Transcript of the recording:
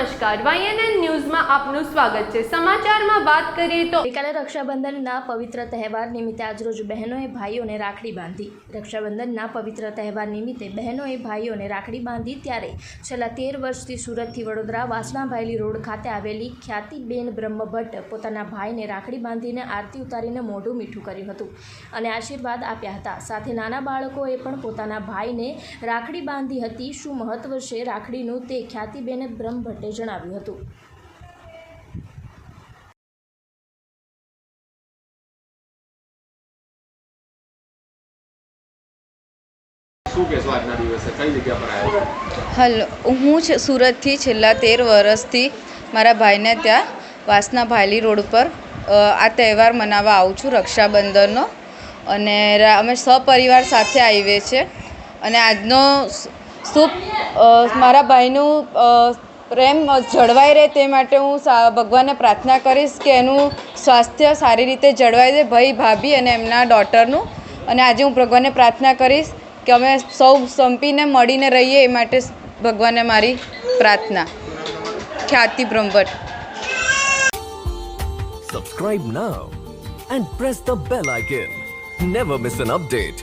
નમસ્કાર, YNN ન્યૂઝમાં આપનું સ્વાગત છે। સમાચારમાં વાત કરીએ તો ગઈકાલે રક્ષાબંધનના પવિત્ર તહેવાર નિમિત્તે આજરોજ બહેનોએ ભાઈઓને રાખડી બાંધી। રક્ષાબંધનના પવિત્ર તહેવાર નિમિત્તે બહેનોએ ભાઈઓને રાખડી બાંધી ત્યારે છેલ્લા 13 વર્ષથી સુરતથી વડોદરા વાસણા ભાયલી રોડ ખાતે આવેલી ખ્યાતિબેન બ્રહ્મભટ્ટ પોતાના ભાઈને રાખડી બાંધીને આરતી ઉતારીને મોઢું મીઠું કર્યું હતું અને આશીર્વાદ આપ્યા હતા। સાથે નાના બાળકોએ પણ પોતાના ભાઈને રાખડી બાંધી હતી। શું મહત્વ છે રાખડીનું તે ખ્યાતિબેન બ્રહ્મભટ્ટે જણાવ્યું હતું। હલો, હું સુરતથી છેલ્લા 13 વર્ષથી મારા ભાઈને ત્યાં વાસના ભાયલી રોડ પર આ તહેવાર મનાવવા આવું છું, રક્ષાબંધનનો। અને અમે સપરિવાર સાથે આવીએ છીએ અને આજનો શુભ મારા ભાઈનું પ્રેમ જળવાઈ રહે તે માટે હું ભગવાનને પ્રાર્થના કરીશ કે એનું સ્વાસ્થ્ય સારી રીતે જળવાઈ રહે, ભાઈ ભાભી અને એમના ડોટરનું। અને આજે હું ભગવાનને પ્રાર્થના કરીશ કે અમે સૌ સંપીને મળીને રહીએ, એ માટે ભગવાનને મારી પ્રાર્થના। ખ્યાતિ Brahmbhatt. Subscribe now and press the bell icon. Never miss an update.